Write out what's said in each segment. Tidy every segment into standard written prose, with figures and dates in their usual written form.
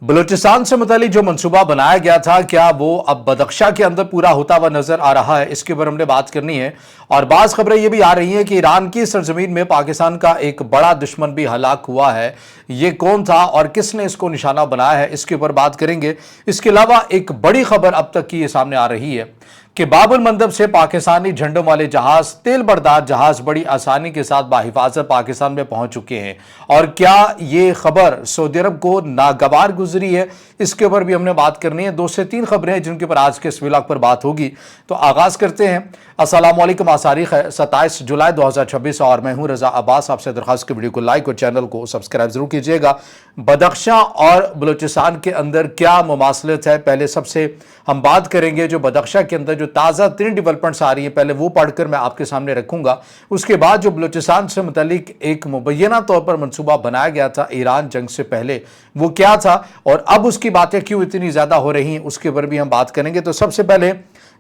बलूचिस्तान से मुतालिक जो मंसूबा बनाया गया था, क्या वो अब बदख्शा के अंदर पूरा होता हुआ नजर आ रहा है? इसके ऊपर हमने बात करनी है। और बाज़ खबरें ये भी आ रही हैं कि ईरान की सरजमीन में पाकिस्तान का एक बड़ा दुश्मन भी हलाक हुआ है। ये कौन था और किसने इसको निशाना बनाया है, इसके ऊपर बात करेंगे। इसके अलावा एक बड़ी खबर अब तक की ये सामने आ रही है कि बाबुल मंदब से पाकिस्तानी झंडों वाले जहाज, तेल बरदार जहाज बड़ी आसानी के साथ बाहिफाजत पाकिस्तान में पहुंच चुके हैं। और क्या ये खबर सऊदी अरब को नागवार गुजरी है, इसके ऊपर भी हमने बात करनी है। 2 से 3 खबरें हैं जिनके ऊपर आज के इस व्लॉग पर बात होगी। तो आगाज करते हैं। अस्सलाम वालेकुम। आज तारीख है 27 जुलाई 2026 और मैं हूं रजा अब्बास। आपसे दरख्वास्त की वीडियो को लाइक और चैनल को सब्सक्राइब जरूर कीजिएगा। बदख्शा और बलूचिस्तान के अंदर क्या मुमासलत है, पहले सबसे हम बात करेंगे। जो बदख्शा के अंदर जो ताज़ा 3 डेवलपमेंट्स आ रही हैं, पहले वो पढ़कर मैं आपके सामने रखूंगा। उसके बाद जो बलूचिस्तान से मुतालिक एक मुबैना तौर पर मंसूबा बनाया गया था ईरान जंग से पहले, वो क्या था और अब उसकी बातें क्यों इतनी ज़्यादा हो रही हैं, उसके ऊपर भी हम बात करेंगे। तो सबसे पहले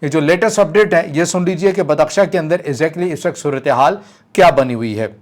ये जो लेटेस्ट अपडेट है ये सुन लीजिए कि बदख्शा के अंदर एग्जैक्टली इस वक्त सूरत हाल क्या बनी हुई है।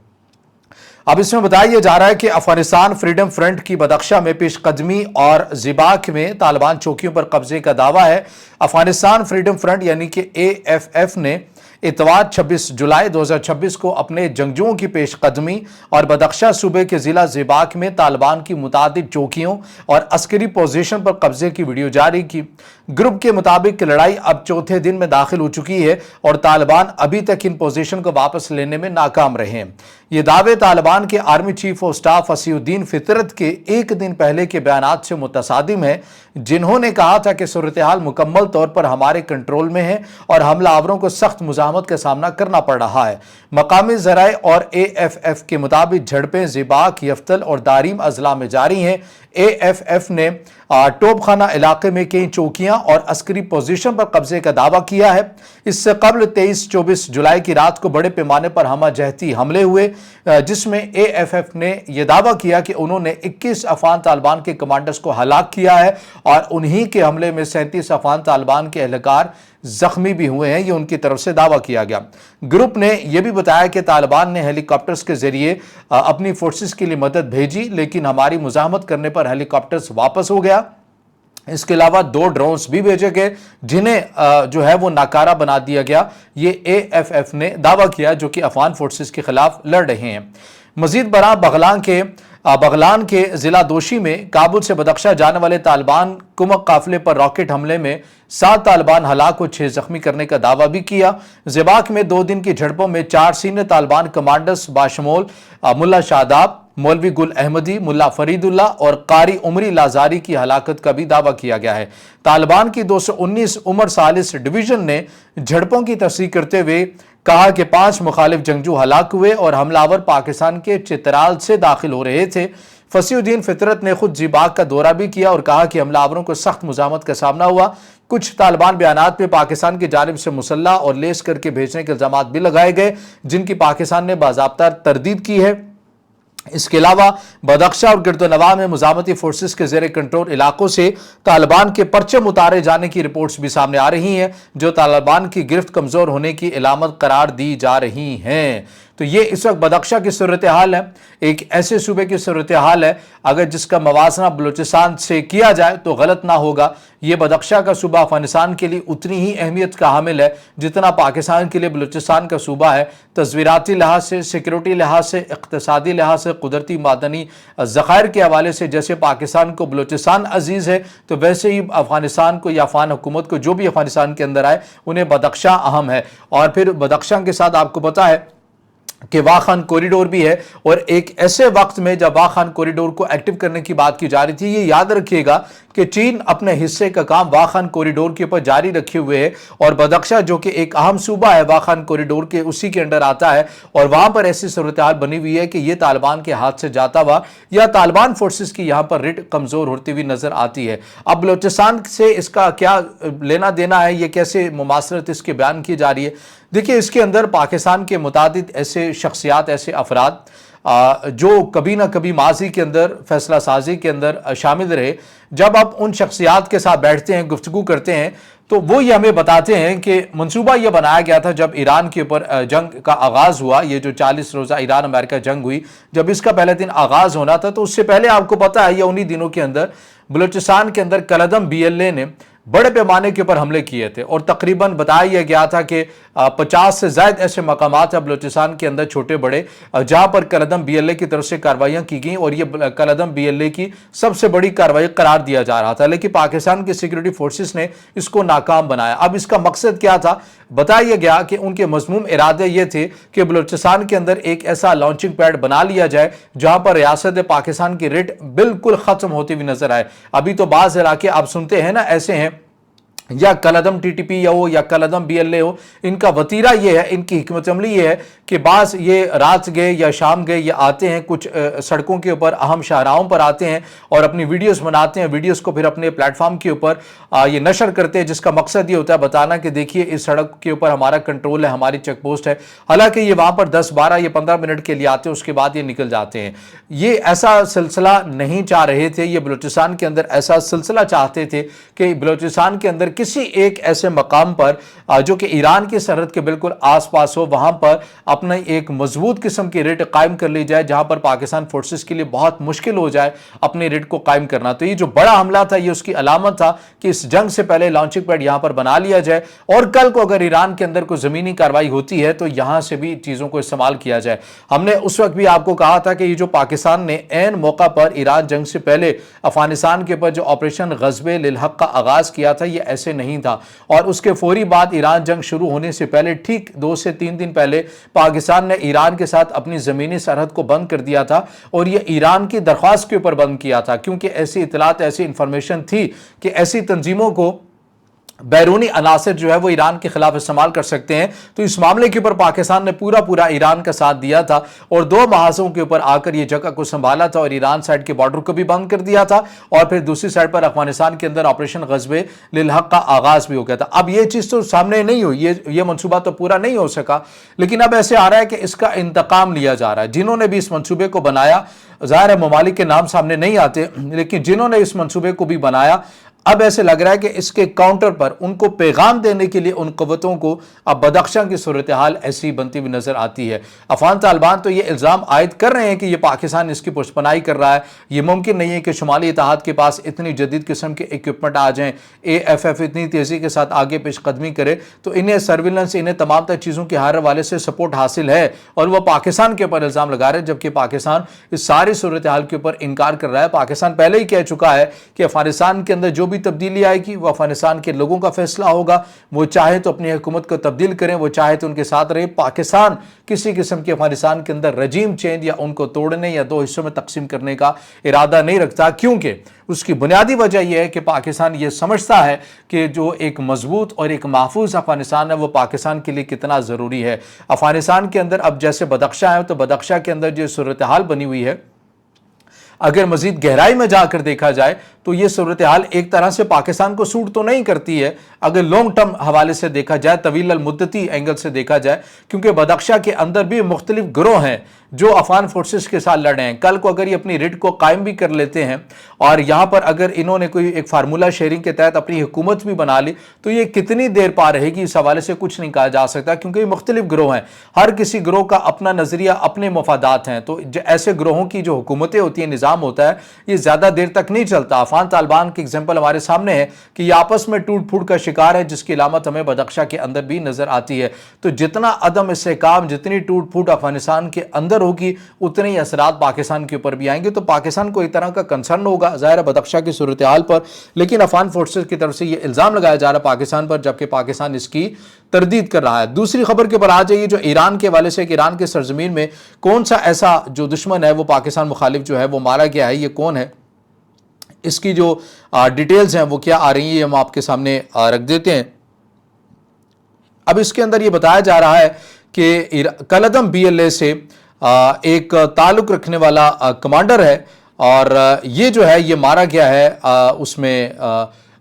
अब इसमें बताया जा रहा है कि अफगानिस्तान फ्रीडम फ्रंट की बदख्शा में पेशकदमी और ज़िबाक में तालिबान चौकियों पर कब्जे का दावा है। अफगानिस्तान फ्रीडम फ्रंट यानी कि AFF ने इतवार 26 जुलाई 2026 को अपने जंगजुओं की पेशकदमी और बदख्शा सूबे के जिला ज़िबाक में तालिबान की मुतादिद चौकियों और अस्करी पोजीशन पर कब्जे की वीडियो जारी की। ग्रुप के मुताबिक लड़ाई अब चौथे दिन में दाखिल हो चुकी है और तालिबान अभी तक इन पोजीशन को वापस लेने में नाकाम रहे हैं। ये दावे तालिबान के army chief of staff Wasiuddin फितरत के एक दिन पहले के बयानात से मुतसादिम है, जिन्होंने कहा था कि सूरत हाल मुकम्मल तौर पर हमारे कंट्रोल में है और हमलावरों को सख्त मुज़ाहमत का सामना करना पड़ रहा है। मकामी ज़राए और AFF के मुताबिक झड़पें ज़िबाक, यफ्तल और दारिम अजला में जारी हैं। AFF ने टोपखाना इलाके में कई चौकियां और अस्करी पोजीशन पर कब्जे का दावा किया है। इससे कबल 23-24 जुलाई की रात को बड़े पैमाने पर हमजहती हमले हुए, जिसमें AFF ने यह दावा किया कि उन्होंने 21 अफगान तालिबान के कमांडर्स को हलाक किया है और उन्हीं के हमले में 37 अफगान तालिबान के एहलकार जख्मी भी हुए हैं। ये उनकी तरफ से दावा किया गया। ग्रुप ने यह भी बताया कि तालिबान ने हेलीकॉप्टर्स के जरिए अपनी फोर्सेस के लिए मदद भेजी, लेकिन हमारी मुज़ाहमत करने पर हेलीकॉप्टर्स वापस हो गया। इसके अलावा 2 ड्रोन्स भी भेजे गए जिन्हें जो है वो नाकारा बना दिया गया। ये AFF ने दावा किया, जो कि अफगान फोर्सेस के खिलाफ लड़ रहे हैं। मजीद बरा बगलान के जिला दोशी में काबुल से बदख्शा जाने वाले तालिबान कुमक काफिले पर रॉकेट हमले में 7 तालिबान हलाक और 6 जख्मी करने का दावा भी किया। ज़िबाक में 2 दिन की झड़पों में 4 सीनियर तालिबान कमांडर्स बाशमोल मुल्ला शादाब, मौलवी गुल अहमदी, मुल्ला फरीदुल्ला और कारी उमरी लाजारी की हलाकत का भी दावा किया गया है। तालिबान की 219 उमर सालिस डिवीजन ने झड़पों की तस्दीक करते हुए कहा कि 5 मुखालिफ जंगजू हलाक हुए और हमलावर पाकिस्तान के चित्राल से दाखिल हो रहे थे। वसीउद्दीन फितरत ने खुद ज़िबाक का दौरा भी किया और कहा कि हमलावरों को सख्त मुज़ाहमत का सामना हुआ। कुछ तालिबान बयानात में पाकिस्तान की जानिब से मुसल्ला और लेस करके भेजने के इल्जामात भी लगाए गए, जिनकी पाकिस्तान ने बाज़ाब्ता तरदीद की है। इसके अलावा बदख्शा और गिरदोनवा में मुज़ाहमती फोर्सेस के ज़ेरे कंट्रोल इलाकों से तालिबान के परचम उतारे जाने की रिपोर्ट्स भी सामने आ रही हैं, जो तालिबान की गिरफ्त कमज़ोर होने की इलामत करार दी जा रही हैं। तो ये इस वक्त बदख्शा की सूरत हाल है, एक ऐसे सूबे की सूरत हाल है अगर जिसका मवाजना बलूचिस्तान से किया जाए तो गलत ना होगा। ये बदख्शा का सूबा अफगानिस्तान के लिए उतनी ही अहमियत का हामिल है जितना पाकिस्तान के लिए बलूचिस्तान का सूबा है। तस्वीराती लिहाज से, सिक्योरिटी लिहाज से, इक़्तिसादी लिहाज से, कुदरती मादनी ज़खायर के हवाले से जैसे पाकिस्तान को बलूचिस्तान अजीज़ है, तो वैसे ही अफगानिस्तान को या अफगान हुकूमत को जो भी अफगानिस्तान के अंदर आए उन्हें बदख्शा अहम है। और फिर बदख्शा के साथ आपको पता है कि वाखान कॉरिडोर भी है, और एक ऐसे वक्त में जब वाखान कॉरिडोर को एक्टिव करने की बात की जा रही थी। ये याद रखिएगा कि चीन अपने हिस्से का काम वाखान कॉरिडोर के ऊपर जारी रखे हुए है और बदख्शा जो कि एक अहम सूबा है वाखान कॉरिडोर के, उसी के अंडर आता है और वहां पर ऐसी सूरत हाल बनी हुई है कि ये तालिबान के हाथ से जाता हुआ या तालिबान फोर्सेस की यहां पर रिट कमजोर होती हुई नजर आती है। अब बलूचिस्तान से इसका क्या लेना देना है, ये कैसे मुमासलत इसके बयान की जा रही है। देखिए, इसके अंदर पाकिस्तान के मुतादिद ऐसे शख्सियात, ऐसे अफराद जो कभी ना कभी माजी के अंदर फैसला साजी के अंदर शामिल रहे, जब आप उन शख्सियात के साथ बैठते हैं, गुफ्तगू करते हैं, तो वो ये हमें बताते हैं कि मंसूबा ये बनाया गया था जब ईरान के ऊपर जंग का आगाज हुआ, ये जो 40 रोजा ईरान अमेरिका जंग हुई, जब इसका पहले दिन आगाज होना था, तो उससे पहले आपको पता है ये उन्हीं दिनों के अंदर बलूचिस्तान के अंदर कलदम BLA ने बड़े पैमाने के ऊपर हमले किए थे और तकरीबन बताया गया था कि 50 से ज्यादा ऐसे मकामात है बलूचिस्तान के अंदर छोटे बड़े जहां पर कलदम BLA की तरफ से कार्रवाइयां की गई और ये कलदम BLA की सबसे बड़ी कार्रवाई करार दिया जा रहा था, लेकिन पाकिस्तान की सिक्योरिटी फोर्सेस ने इसको नाकाम बनाया। अब इसका मकसद क्या था? बताया गया कि उनके मज़मूम इरादे ये थे कि बलूचिस्तान के अंदर एक ऐसा लॉन्चिंग पैड बना लिया जाए जहां पर रियासत पाकिस्तान की रेट बिल्कुल खत्म होती हुई नजर आए। अभी तो बाज़ इलाके आप सुनते हैं ना, ऐसे हैं या कलदम TTP हो या कलदम BLA हो, इनका वतीरा ये है, इनकी हिकमत अमली ये है कि बास ये रात गए या शाम गए या आते हैं कुछ सड़कों के ऊपर, अहम शाहराहों पर आते हैं और अपनी वीडियोस बनाते हैं, वीडियोस को फिर अपने प्लेटफॉर्म के ऊपर ये नशर करते हैं, जिसका मकसद ये होता है बताना कि देखिए इस सड़क के ऊपर हमारा कंट्रोल है, हमारी चेक पोस्ट है। हालांकि ये वहां पर 10, 12 या 15 मिनट के लिए आते हैं, उसके बाद ये निकल जाते हैं। ये ऐसा सिलसिला नहीं चाह रहे थे, ये बलूचिस्तान के अंदर ऐसा सिलसिला चाहते थे कि बलूचिस्तान के अंदर किसी एक ऐसे मकाम पर जो कि ईरान की सरहद के बिल्कुल आसपास हो, वहां पर अपना एक मजबूत किस्म की रेट कायम कर ली जाए, जहां पर पाकिस्तान फोर्सेस के लिए बहुत मुश्किल हो जाए अपनी रेट को कायम करना। तो ये जो बड़ा हमला था ये उसकी अलामत था कि इस जंग से पहले लॉन्चिंग पैड यहां पर बना लिया जाए और कल को अगर ईरान के अंदर कोई जमीनी कार्रवाई होती है तो यहां से भी चीजों को इस्तेमाल किया जाए। हमने उस वक्त भी आपको कहा था कि ये जो पाकिस्तान ने ऐन मौका पर ईरान जंग से पहले अफगानिस्तान के ऊपर जो ऑपरेशन ग़ज़्वे लिल हक़ का आगाज किया था, ये ऐसे नहीं था और उसके फौरी बाद ईरान जंग शुरू होने से पहले ठीक 2 से 3 दिन पहले पाकिस्तान ने ईरान के साथ अपनी जमीनी सरहद को बंद कर दिया था और यह ईरान की दरख्वास्त के ऊपर बंद किया था, क्योंकि ऐसी इतलात, ऐसी इंफॉर्मेशन थी कि ऐसी तंजीमों को बैरूनी अनासर जो है वो ईरान के खिलाफ इस्तेमाल कर सकते हैं। तो इस मामले के ऊपर पाकिस्तान ने पूरा ईरान का साथ दिया था और 2 महाजों के ऊपर आकर ये जगह को संभाला था और ईरान साइड के बॉर्डर को भी बंद कर दिया था और फिर दूसरी साइड पर अफगानिस्तान के अंदर ऑपरेशन ग़ज़्वे लिल हक़ का आगाज भी हो गया था। अब ये चीज तो सामने नहीं हुई, ये मनसूबा तो पूरा नहीं हो सका, लेकिन अब ऐसे आ रहा है कि इसका इंतकाम लिया जा रहा है। जिन्होंने भी इस मनसूबे को बनाया, ज़ाहिर है ममालिक के नाम सामने नहीं आते, लेकिन जिन्होंने इस मनसूबे को भी बनाया, अब ऐसे लग रहा है कि इसके काउंटर पर उनको पैगाम देने के लिए उन क़व्वतों को अब बदख्शां की सूरत हाल ऐसी बनती हुई नजर आती है। अफगान तालिबान तो ये इल्ज़ाम आयद कर रहे हैं कि ये पाकिस्तान इसकी पुष्पनाई कर रहा है, ये मुमकिन नहीं है कि शुमाली इत्तेहाद के पास इतनी जदीद किस्म के इक्विपमेंट आ जाएं, AFF इतनी तेज़ी के साथ आगे पेशकदमी करे, तो इन्हें सर्विलेंस, इन्हें तमाम तर चीज़ों के हर हवाले से सपोर्ट हासिल है और वह पाकिस्तान के ऊपर इल्ज़ाम लगा रहे हैं, जबकि पाकिस्तान इस सारी सूरत हाल के ऊपर इनकार कर रहा है। पाकिस्तान पहले ही कह चुका है कि अफगानिस्तान के अंदर जो भी तब्दीली आएगी वो अफगानिस्तान के लोगों का फैसला होगा, वो चाहे तो अपनी हुकूमत को तब्दील करें, वो चाहे तो उनके साथ रहे। पाकिस्तान किसी किस्म के अफगानिस्तान के अंदर रजीम चेंज या उनको तोड़ने या 2 हिस्सों में तकसीम करने का इरादा नहीं रखता, क्योंकि उसकी बुनियादी वजह यह है कि पाकिस्तान ये समझता है कि जो एक मजबूत और एक महफूज अफगानिस्तान है वो पाकिस्तान के लिए कितना ज़रूरी है। अफगानिस्तान के अंदर अब जैसे बदख्शा है, तो बदख्शा के अंदर जो सूरत हाल बनी हुई है, अगर मजीद गहराई में जाकर देखा जाए तो ये सूरत हाल एक तरह से पाकिस्तान को सूट तो नहीं करती है, अगर लॉन्ग टर्म हवाले से देखा जाए, तवील मुद्दती एंगल से देखा जाए, क्योंकि बदख्शा के अंदर भी मुख्तलिफ गिरोह हैं जो अफगान फोर्सेस के साथ लड़ रहे हैं। कल को अगर ये अपनी रिट को कायम भी कर लेते हैं और यहाँ पर अगर इन्होंने कोई एक फार्मूला शेयरिंग के तहत अपनी हुकूमत भी बना ली, तो ये कितनी देर पा रहेगी, इस हवाले से कुछ नहीं कहा जा सकता, क्योंकि ये मुख्तलिफ गिरोह हैं, हर किसी गिरोह का अपना नजरिया, अपने मफादात हैं। तो ऐसे गिरोहों की जो हुकूमतें होती हैं, निज़ाम होता है, ये ज़्यादा देर तक नहीं चलता। अफगान तालिबान की एग्जाम्पल हमारे सामने है कि ये आपस में टूट फूट का शिकार है, जिसकी अलामत हमें बदख्शा के अंदर भी नजर आती है। तो जितना अदम इस्तेहकाम, जितनी टूट फूट अफगानिस्तान के अंदर होगी, उतने ही असरात पाकिस्तान के ऊपर भी आएंगे। तो पाकिस्तान को एक तरह का कंसर्न होगा ज़ाहिर बदख्शा की सूरत हाल पर, लेकिन अफगान फोर्सेस की तरफ से ये इल्ज़ाम लगाया जा रहा है पाकिस्तान पर, जबकि पाकिस्तान इसकी तरदीद कर रहा है। दूसरी खबर के ऊपर आ जाइए जो ईरान के हवाले से, ईरान के सरजमीन में कौन सा ऐसा जो दुश्मन है वो पाकिस्तान मुखालिफ जो है वो मारा गया है, ये कौन है, इसकी जो डिटेल्स हैं वो क्या आ रही है हम आपके सामने रख देते हैं। अब इसके अंदर ये बताया जा रहा है कि कलदम BLA से एक ताल्लुक रखने वाला कमांडर है और ये जो है ये मारा गया है उसमें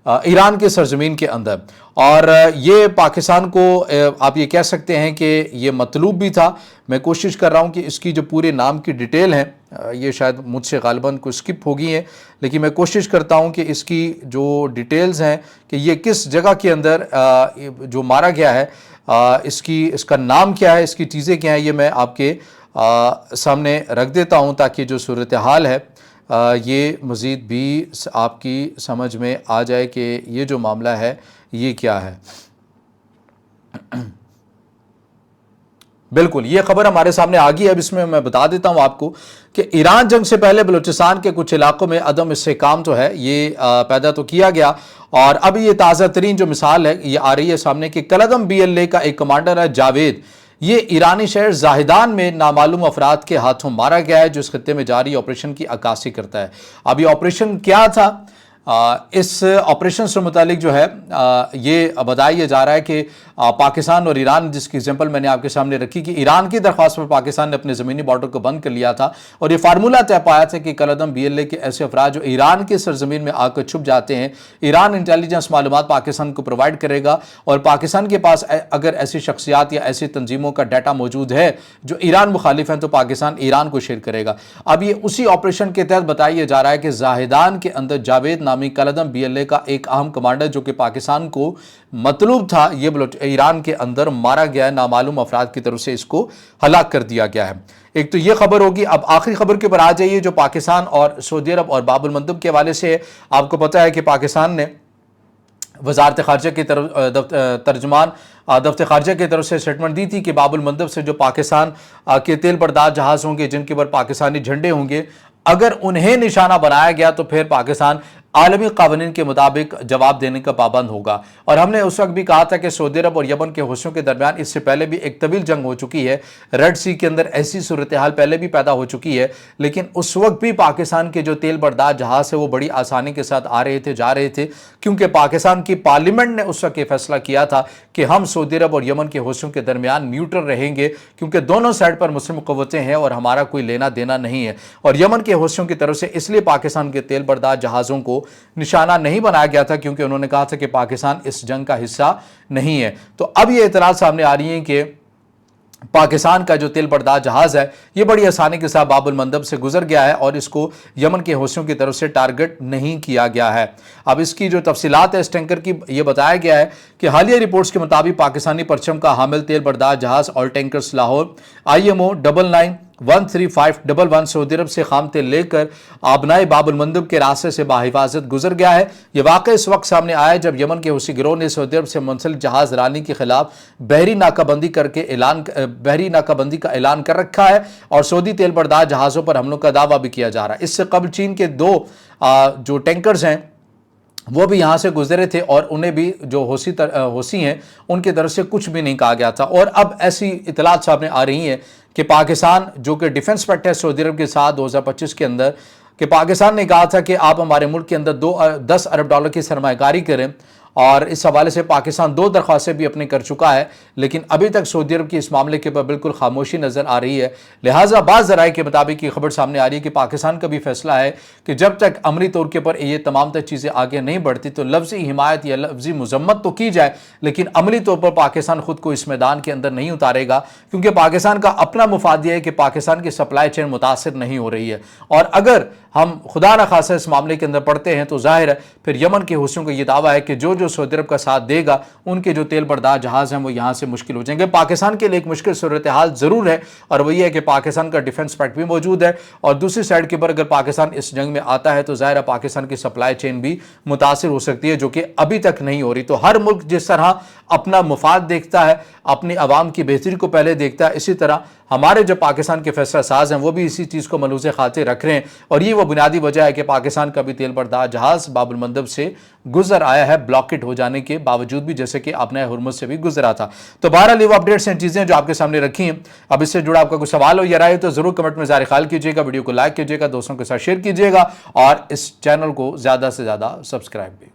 ईरान की सरजमीन के अंदर। और ये पाकिस्तान को आप ये कह सकते हैं कि ये मतलूब भी था। मैं कोशिश कर रहा हूँ कि इसकी जो पूरे नाम की डिटेल है, ये शायद मुझसे गालिबन को स्किप हो गई है, लेकिन मैं कोशिश करता हूँ कि इसकी जो डिटेल्स हैं कि ये किस जगह के अंदर जो मारा गया है, इसका नाम क्या है, इसकी चीज़ें क्या हैं, ये मैं आपके सामने रख देता हूँ ताकि जो सूरत हाल है ये मज़ीद भी आपकी समझ में आ जाए कि ये जो मामला है ये क्या है। बिल्कुल, ये खबर हमारे सामने आ गई है। अब इसमें मैं बता देता हूं आपको कि ईरान जंग से पहले बलूचिस्तान के कुछ इलाकों में अदम इस्तेहकाम जो है ये पैदा तो किया गया, और अब ये ताज़ा तरीन जो मिसाल है ये आ रही है सामने कि कलदम BLA का एक कमांडर है जावेद, ये ईरानी शहर जाहिदान में नामालूम अफराद के हाथों मारा गया है, जो इस खत्ते में जारी ऑपरेशन की अक्कासी करता है। अब ये ऑपरेशन क्या था, इस ऑपरेशन से मुतालिक जो है ये बताया जा रहा है कि पाकिस्तान और ईरान, जिसकी एग्जांपल मैंने आपके सामने रखी कि ईरान की दरख्वास्त पर पाकिस्तान ने अपने ज़मीनी बॉर्डर को बंद कर लिया था, और ये फार्मूला तय पाया था कि कलदम BLA के ऐसे अफराद जो ईरान की सरजमीन में आकर छुप जाते हैं, ईरान इंटेलिजेंस मालूमात पाकिस्तान को प्रोवाइड करेगा, और पाकिस्तान के पास अगर ऐसी शख्सियात या ऐसी तंजीमों का डाटा मौजूद है जो ईरान मुखालिफ हैं तो पाकिस्तान ईरान को शेयर करेगा। अब ये उसी ऑपरेशन के तहत बताया जा रहा है कि जाहिदान के अंदर जावेद नामी कलदम BLA का एक अहम कमांडर जो कि पाकिस्तान को मतलूब था, ये ईरान के अंदर मारा गया है। नामालूम अफराद की तरफ से इसको हलाक कर दिया गया है। एक तो ये खबर होगी। अब आखिरी खबर के ऊपर आ जाइए जो पाकिस्तान और सऊदी अरब और बाब अल मंदब के हवाले से। आपको पता है कि पाकिस्तान ने वजारत खारजा की तरफ तर्जुमान दफ्तर खारजा की तरफ से स्टेटमेंट दी थी कि बाब अल मंदब से जो पाकिस्तान के तेल बर्दार जहाज़ होंगे जिनके ऊपर पाकिस्तानी झंडे होंगे, अगर उन्हें निशाना बनाया गया तो फिर पाकिस्तान आलमी कानून के मुताबिक जवाब देने का पाबंद होगा। और हमने उस वक्त भी कहा था कि सऊदी अरब और यमन के हुस्सों के दरमियान इससे पहले भी एक तवील जंग हो चुकी है, रेड सी के अंदर ऐसी सूरत हाल पहले भी पैदा हो चुकी है, लेकिन उस वक्त भी पाकिस्तान के जो तेल बर्दार जहाज़ है वो बड़ी आसानी के साथ आ रहे थे, जा रहे थे, क्योंकि पाकिस्तान की पार्लियामेंट ने उस वक्त ये फैसला किया था कि हम सऊदी अरब और यमन के हुस्सों के दरमियान न्यूट्रल रहेंगे, क्योंकि दोनों साइड पर मुस्लिम क़ुव्वतें हैं और हमारा कोई लेना देना नहीं है। और यमन के हुस्सों की तरफ से इसलिए पाकिस्तान के तेल बर्दार जहाज़ों को निशाना नहीं बनाया गया था क्योंकि उन्होंने कहा था कि पाकिस्तान इस जंग का हिस्सा नहीं है। तो अब ये इतराज सामने आ रही है कि पाकिस्तान का जो तेल बर्दार जहाज है ये बड़ी आसानी के साथ बाब अल मंदब से गुजर गया है और इसको यमन के हुस्सों की तरफ से टारगेट नहीं किया गया है। अब इसकी जो तफसीलात है इस टैंकर की, ये बताया गया है कि हालिया रिपोर्ट्स के मुताबिक पाकिस्तानी परचम का हामिल तेल बर्दार जहाज all tankers Lahore IMO 99-13511 Saudi Arab से खाम तेल लेकर आबनाए बाब अल मंदब के रास्ते से बाहिफाजत गुजर गया है। यह वाक़या इस वक्त सामने आया जब यमन के हुसी गिरोह ने सऊदी अरब से मुंसलिक जहाज रानी के खिलाफ बहरी नाकाबंदी का ऐलान कर रखा है और सऊदी तेल बर्दार जहाज़ों पर हमलों का दावा भी किया जा रहा है। इससे कबल चीन के दो जो टैंकर्स हैं वो भी यहाँ से गुजरे थे और उन्हें भी जो होसी हैं उनकी तरफ से कुछ भी नहीं कहा गया था। और अब ऐसी इतलात सामने आ रही हैं कि पाकिस्तान जो कि डिफेंस पैक्ट है सऊदी अरब के साथ 2025 के अंदर, कि पाकिस्तान ने कहा था कि आप हमारे मुल्क के अंदर $10 अरब की सरमायाकारी करें, और इस हवाले से पाकिस्तान 2 दरख्वास्तें भी अपने कर चुका है, लेकिन अभी तक सऊदी अरब की इस मामले के ऊपर बिल्कुल खामोशी नज़र आ रही है। लिहाजा बाज़ ज़राए के मुताबिक ये खबर सामने आ रही है कि पाकिस्तान का भी फैसला है कि जब तक अमली तौर के ऊपर ये तमाम तर चीज़ें आगे नहीं बढ़ती तो लफ्ज़ी हिमायत या लफ्ज़ी मजम्मत तो की जाए, लेकिन अमली तौर पर पाकिस्तान खुद को इस मैदान के अंदर नहीं उतारेगा, क्योंकि पाकिस्तान का अपना मुफाद यह है कि पाकिस्तान की सप्लाई चेन मुतासर नहीं हो रही है। और अगर हम खुदा न खासा इस मामले के अंदर पड़ते हैं तो जाहिर है फिर यमन के हुस्सों का ये दावा है कि जो सऊदी अरब का साथ देगा उनके जो तेल बर्दार जहाज़ हैं वो यहाँ से मुश्किल हो जाएंगे। पाकिस्तान के लिए एक मुश्किल सूरत हाल ज़रूर है, और वही है कि पाकिस्तान का डिफेंस पैक्ट भी मौजूद है, और दूसरी साइड के ऊपर अगर पाकिस्तान इस जंग में आता है तो जाहिर है पाकिस्तान की सप्लाई चेन भी मुतासर हो सकती है, जो कि अभी तक नहीं हो रही। तो हर मुल्क जिस तरह अपना मुफाद देखता है, अपनी आवाम की बेहतरी को पहले देखता है, इसी तरह हमारे जो पाकिस्तान के फैसला साज हैं वो भी इसी चीज़ को मलूज़े खातिर रख रहे हैं। और ये वो बुनियादी वजह है कि पाकिस्तान का भी तेल बर्दार जहाज़ बाब अल मंदब से गुजर आया है, ब्लॉकेट हो जाने के बावजूद भी, जैसे कि आपने हुर्मुज़ से भी गुजरा था। तो बहरहाल वो अपडेट्स हैं, चीज़ें जो आपके सामने रखी हैं। अब इससे जुड़ा आपका कुछ सवाल हो या राय तो ज़रूर कमेंट में ज़ाहिर ख्याल कीजिएगा, वीडियो को लाइक कीजिएगा, दोस्तों के साथ शेयर कीजिएगा और इस चैनल को ज़्यादा से ज़्यादा सब्सक्राइब भी।